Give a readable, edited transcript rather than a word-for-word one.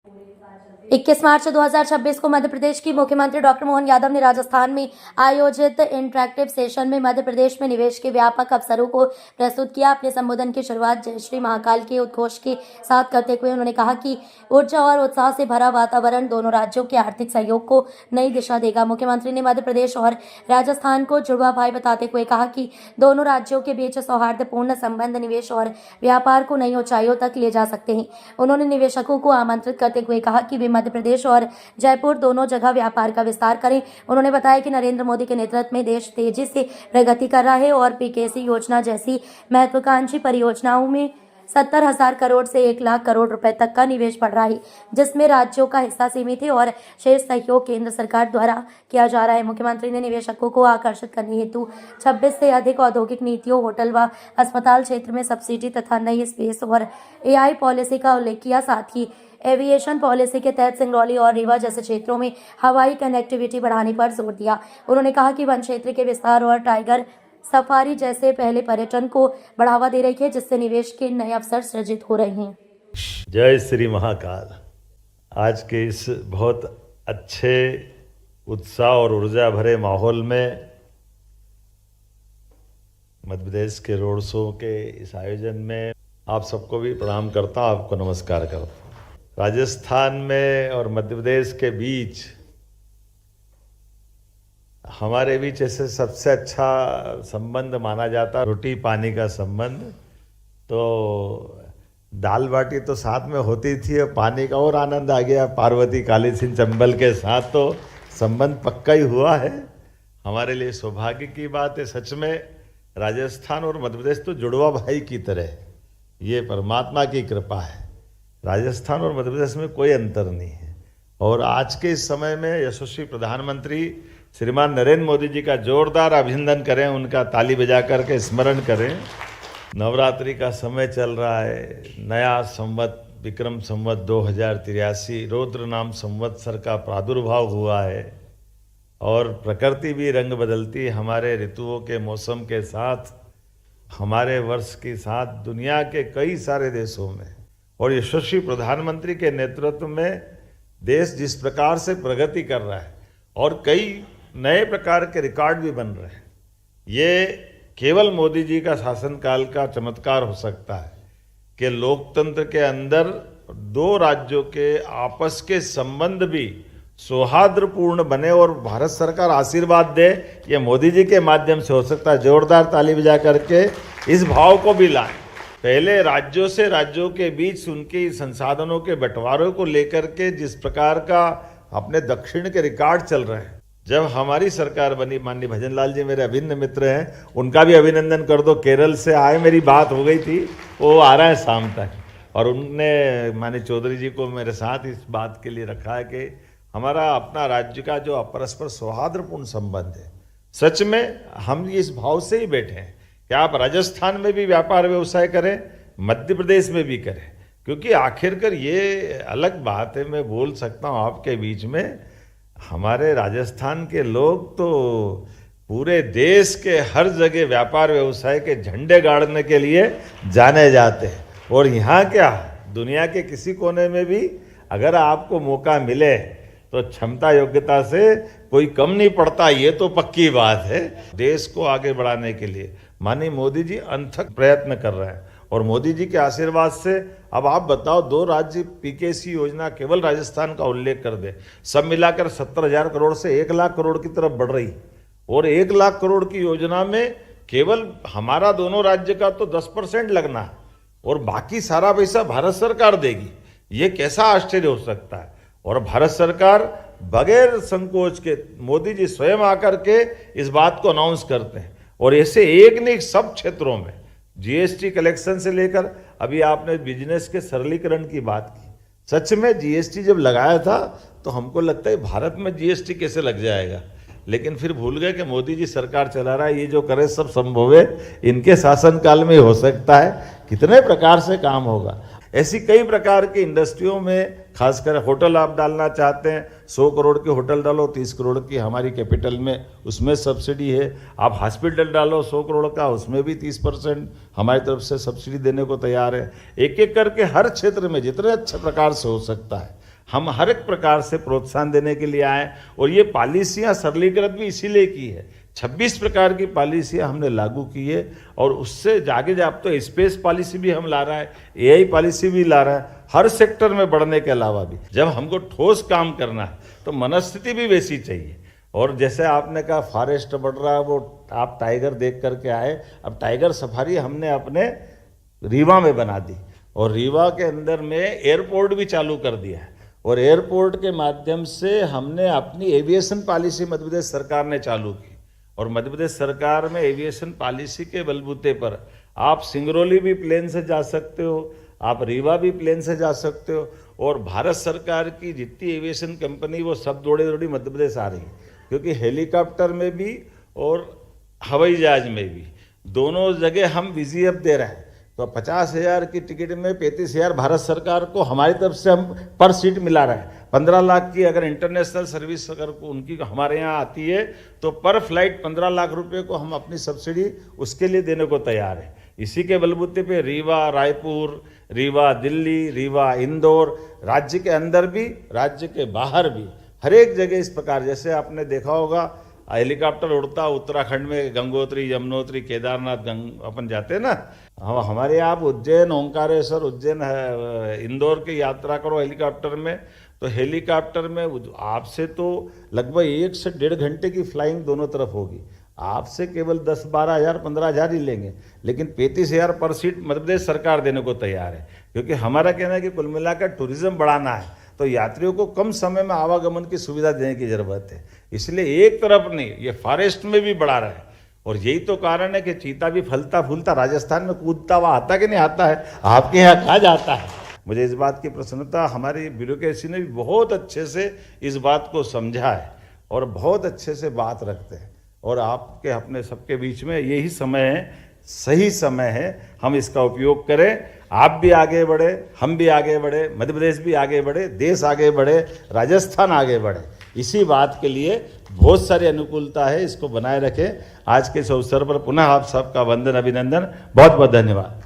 21 मार्च 2026 को मध्य प्रदेश की मुख्यमंत्री डॉक्टर मोहन यादव ने राजस्थान में आयोजित इंटरैक्टिव सेशन में मध्य प्रदेश में निवेश के व्यापक अवसरों को प्रस्तुत किया। अपने संबोधन की शुरुआत जय श्री महाकाल के उद्घोष के साथ करते हुए उन्होंने कहा कि ऊर्जा और उत्साह से भरा वातावरण दोनों राज्यों के आर्थिक सहयोग को नई दिशा देगा। मुख्यमंत्री ने मध्य प्रदेश और राजस्थान को जुड़वा भाई बताते हुए कहा कि दोनों राज्यों के बीच सौहार्दपूर्ण संबंध निवेश और व्यापार को नई ऊंचाइयों तक ले जा सकते हैं। उन्होंने निवेशकों को आमंत्रित करते हुए कहा कि वे मध्य प्रदेश और जयपुर दोनों जगह व्यापार का विस्तार करें। उन्होंने बताया कि नरेंद्र मोदी के नेतृत्व में देश तेजी से प्रगति कर रहा है और पीकेसी योजना जैसी महत्वाकांक्षी परियोजनाओं में 70,000 करोड़ से 1 लाख करोड़ रुपए तक का निवेश बढ़ रहा है, जिसमें राज्यों का हिस्सा सीमित है और शेष सहयोग केंद्र सरकार द्वारा किया जा रहा है। मुख्यमंत्री ने निवेशकों को आकर्षित करने हेतु 26 से अधिक औद्योगिक नीतियों, होटल व अस्पताल क्षेत्र में सब्सिडी तथा नई स्पेस और AI पॉलिसी का उल्लेख किया। साथ ही एविएशन पॉलिसी के तहत सिंगरौली और रीवा जैसे क्षेत्रों में हवाई कनेक्टिविटी बढ़ाने पर जोर दिया। उन्होंने कहा कि वन क्षेत्र के विस्तार और टाइगर सफारी जैसे पहले पर्यटन को बढ़ावा दे रही है, जिससे निवेश के नए अवसर सृजित हो रहे हैं। जय श्री महाकाल। आज के इस बहुत अच्छे उत्साह और ऊर्जा भरे माहौल में मध्य प्रदेश के रोड शो के इस आयोजन में आप सबको भी प्रणाम करता हूँ, आपको नमस्कार करता हूँ। राजस्थान में और मध्य प्रदेश के बीच हमारे बीच ऐसे सबसे अच्छा संबंध माना जाता रोटी पानी का संबंध। तो दाल बाटी तो साथ में होती थी, पानी का और आनंद आ गया पार्वती काली सिंह चंबल के साथ, तो संबंध पक्का ही हुआ है। हमारे लिए सौभाग्य की बात है। सच में राजस्थान और मध्य प्रदेश तो जुड़वा भाई की तरह है, ये परमात्मा की कृपा है। राजस्थान और मध्य प्रदेश में कोई अंतर नहीं है। और आज के इस समय में यशस्वी प्रधानमंत्री श्रीमान नरेंद्र मोदी जी का जोरदार अभिनंदन करें, उनका ताली बजा करके स्मरण करें। नवरात्रि का समय चल रहा है, नया संवत विक्रम संवत 2083 रौद्र नाम संवत्सर का प्रादुर्भाव हुआ है और प्रकृति भी रंग बदलती हमारे ऋतुओं के मौसम के साथ, हमारे वर्ष के साथ दुनिया के कई सारे देशों में। और यशस्वी प्रधानमंत्री के नेतृत्व में देश जिस प्रकार से प्रगति कर रहा है और कई नए प्रकार के रिकॉर्ड भी बन रहे हैं, ये केवल मोदी जी का शासनकाल का चमत्कार हो सकता है कि लोकतंत्र के अंदर दो राज्यों के आपस के संबंध भी सौहार्दपूर्ण बने और भारत सरकार आशीर्वाद दे, ये मोदी जी के माध्यम से हो सकता है। जोरदार ताली बजा करके इस भाव को भी लाएं। पहले राज्यों से राज्यों के बीच उनके संसाधनों के बंटवारे को लेकर के जिस प्रकार का अपने दक्षिण के रिकॉर्ड चल रहे हैं, जब हमारी सरकार बनी, माननीय भजन लाल जी मेरे अभिन्न मित्र हैं, उनका भी अभिनंदन कर दो। केरल से आए, मेरी बात हो गई थी, वो आ रहा है शाम तक, और उनने माननीय चौधरी जी को मेरे साथ इस बात के लिए रखा है कि हमारा अपना राज्य का जो परस्पर सौहार्दपूर्ण संबंध है, सच में हम इस भाव से ही बैठे हैं कि आप राजस्थान में भी व्यापार व्यवसाय करें, मध्य प्रदेश में भी करें, क्योंकि आखिरकार ये अलग बात है, मैं बोल सकता हूँ आपके बीच में, हमारे राजस्थान के लोग तो पूरे देश के हर जगह व्यापार व्यवसाय के झंडे गाड़ने के लिए जाने जाते हैं। और यहाँ क्या, दुनिया के किसी कोने में भी अगर आपको मौका मिले तो क्षमता योग्यता से कोई कम नहीं पड़ता, ये तो पक्की बात है। देश को आगे बढ़ाने के लिए माननीय मोदी जी अनथक प्रयत्न कर रहे हैं और मोदी जी के आशीर्वाद से अब आप बताओ, दो राज्य पीकेसी योजना केवल राजस्थान का उल्लेख कर दे, सब मिलाकर 70,000 करोड़ से 1 लाख करोड़ की तरफ बढ़ रही, और 1 लाख करोड़ की योजना में केवल हमारा दोनों राज्य का तो 10% लगना है और बाकी सारा पैसा भारत सरकार देगी। ये कैसा आश्चर्य हो सकता है। और भारत सरकार बगैर संकोच के मोदी जी स्वयं आकर के इस बात को अनाउंस करते हैं, और ऐसे एक नहीं सब क्षेत्रों में जीएसटी कलेक्शन से लेकर अभी आपने बिजनेस के सरलीकरण की बात की। सच में जीएसटी जब लगाया था तो हमको लगता है भारत में जीएसटी कैसे लग जाएगा, लेकिन फिर भूल गए कि मोदी जी सरकार चला रहा है, ये जो करे सब संभव है, इनके शासनकाल में हो सकता है। कितने प्रकार से काम होगा। ऐसी कई प्रकार की इंडस्ट्रियों में, खासकर होटल आप डालना चाहते हैं, 100 करोड़ के होटल डालो, 30 करोड़ की हमारी कैपिटल में उसमें सब्सिडी है। आप हॉस्पिटल डालो 100 करोड़ का, उसमें भी 30% हमारी तरफ से सब्सिडी देने को तैयार है। एक एक करके हर क्षेत्र में जितने अच्छे प्रकार से हो सकता है हम हर एक प्रकार से प्रोत्साहन देने के लिए आए और ये पॉलिसियाँ सरलीकृत भी इसीलिए की है। 26 प्रकार की पॉलिसियाँ हमने लागू की है और उससे जागे आप तो स्पेस पॉलिसी भी हम ला रहा है, एआई पॉलिसी भी ला रहा है, हर सेक्टर में बढ़ने के अलावा भी जब हमको ठोस काम करना है तो मनस्थिति भी वैसी चाहिए। और जैसे आपने कहा फॉरेस्ट बढ़ रहा है, वो आप टाइगर देख करके आए, अब टाइगर सफारी हमने अपने रीवा में बना दी और रीवा के अंदर में एयरपोर्ट भी चालू कर दिया है और एयरपोर्ट के माध्यम से हमने अपनी एविएशन पॉलिसी मध्य प्रदेश सरकार ने चालू की और मध्य प्रदेश सरकार में एविएशन पॉलिसी के बलबूते पर आप सिंगरौली भी प्लेन से जा सकते हो, आप रीवा भी प्लेन से जा सकते हो और भारत सरकार की जितनी एविएशन कंपनी वो सब दौड़ी मध्य प्रदेश आ रही है, क्योंकि हेलीकॉप्टर में भी और हवाई जहाज में भी दोनों जगह हम वीजीएफ दे रहे हैं। तो 50,000 की टिकट में 35,000 भारत सरकार को हमारी तरफ से हम पर सीट मिला रहे हैं। 15 लाख की अगर इंटरनेशनल सर्विस अगर उनकी हमारे यहाँ आती है तो पर फ्लाइट 15 लाख रुपए को हम अपनी सब्सिडी उसके लिए देने को तैयार है। इसी के बलबूते पे रीवा रायपुर, रीवा दिल्ली, रीवा इंदौर, राज्य के अंदर भी राज्य के बाहर भी हर एक जगह इस प्रकार, जैसे आपने देखा होगा हेलीकॉप्टर उड़ता उत्तराखंड में गंगोत्री, यमुनोत्री, केदारनाथ अपन जाते हैं ना, हमारे आप उज्जैन, ओंकारेश्वर, उज्जैन इंदौर की यात्रा करो हेलीकॉप्टर में, तो हेलीकॉप्टर में आपसे तो लगभग 1 से 1.5 घंटे की फ्लाइंग दोनों तरफ होगी। आपसे केवल 10-12 हज़ार 15 हज़ार ही लेंगे, लेकिन 35,000 पर सीट मध्य प्रदेश सरकार देने को तैयार है, क्योंकि हमारा कहना है कि कुल मिलाकर टूरिज्म बढ़ाना है तो यात्रियों को कम समय में आवागमन की सुविधा देने की जरूरत है। इसलिए एक तरफ नहीं, ये फॉरेस्ट में भी बढ़ा रहा है और यही तो कारण है कि चीता भी फलता फूलता राजस्थान में कूदता हुआ आता कि नहीं आता है, आपके यहाँ कहाँ जाता है। मुझे इस बात की प्रसन्नता, हमारी ब्यूरोक्रेसी ने भी बहुत अच्छे से इस बात को समझा है और बहुत अच्छे से बात रखते हैं और आपके अपने सबके बीच में यही समय है, सही समय है, हम इसका उपयोग करें। आप भी आगे बढ़े, हम भी आगे बढ़े, मध्य प्रदेश भी आगे बढ़े, देश आगे बढ़े, राजस्थान आगे बढ़े, इसी बात के लिए बहुत सारी अनुकूलता है, इसको बनाए रखें। आज के इस अवसर पर पुनः आप सबका वंदन, अभिनंदन, बहुत बहुत धन्यवाद।